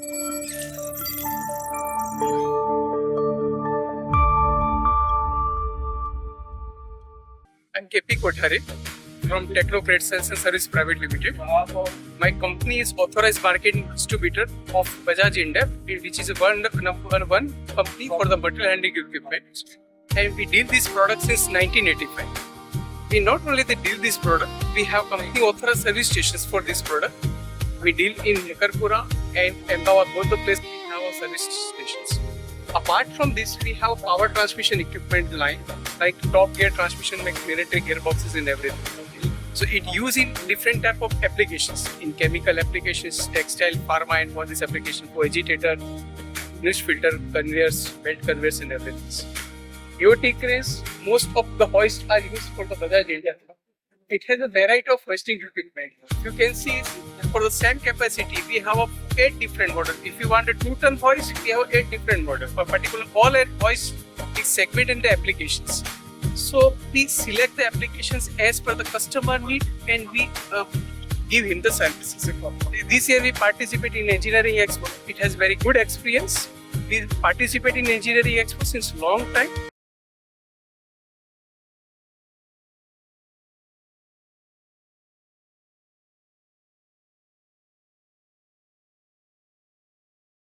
I'm KP Kothare from Technocrat Sales and Service Private Limited. My company is authorized marketing distributor of Bajaj India, which is number one company for the material handling equipment. And we deal this product since 1985. We not only deal this product, we have company authorized service stations for this product. We deal in Nakarpura and Ahmedabad, both the places we have our service stations. Apart from this, we have power transmission equipment line like top gear transmission, like military gearboxes and everything. So it used in different type of applications, in chemical applications, textile, pharma, and all this application for agitator, niche filter, conveyors, belt conveyors and everything. UltraTech cranes, most of the hoists are used for the Bajaj India. It has a variety of hoisting equipment. You can see for the same capacity, we have 8 different models. If you want a 2-ton hoist, we have 8 different models. For particular, all our hoist is segmented into applications. So please select the applications as per the customer need, and we give him the services. This year we participate in Engineering Expo. It has very good experience. We participate in Engineering Expo since long time.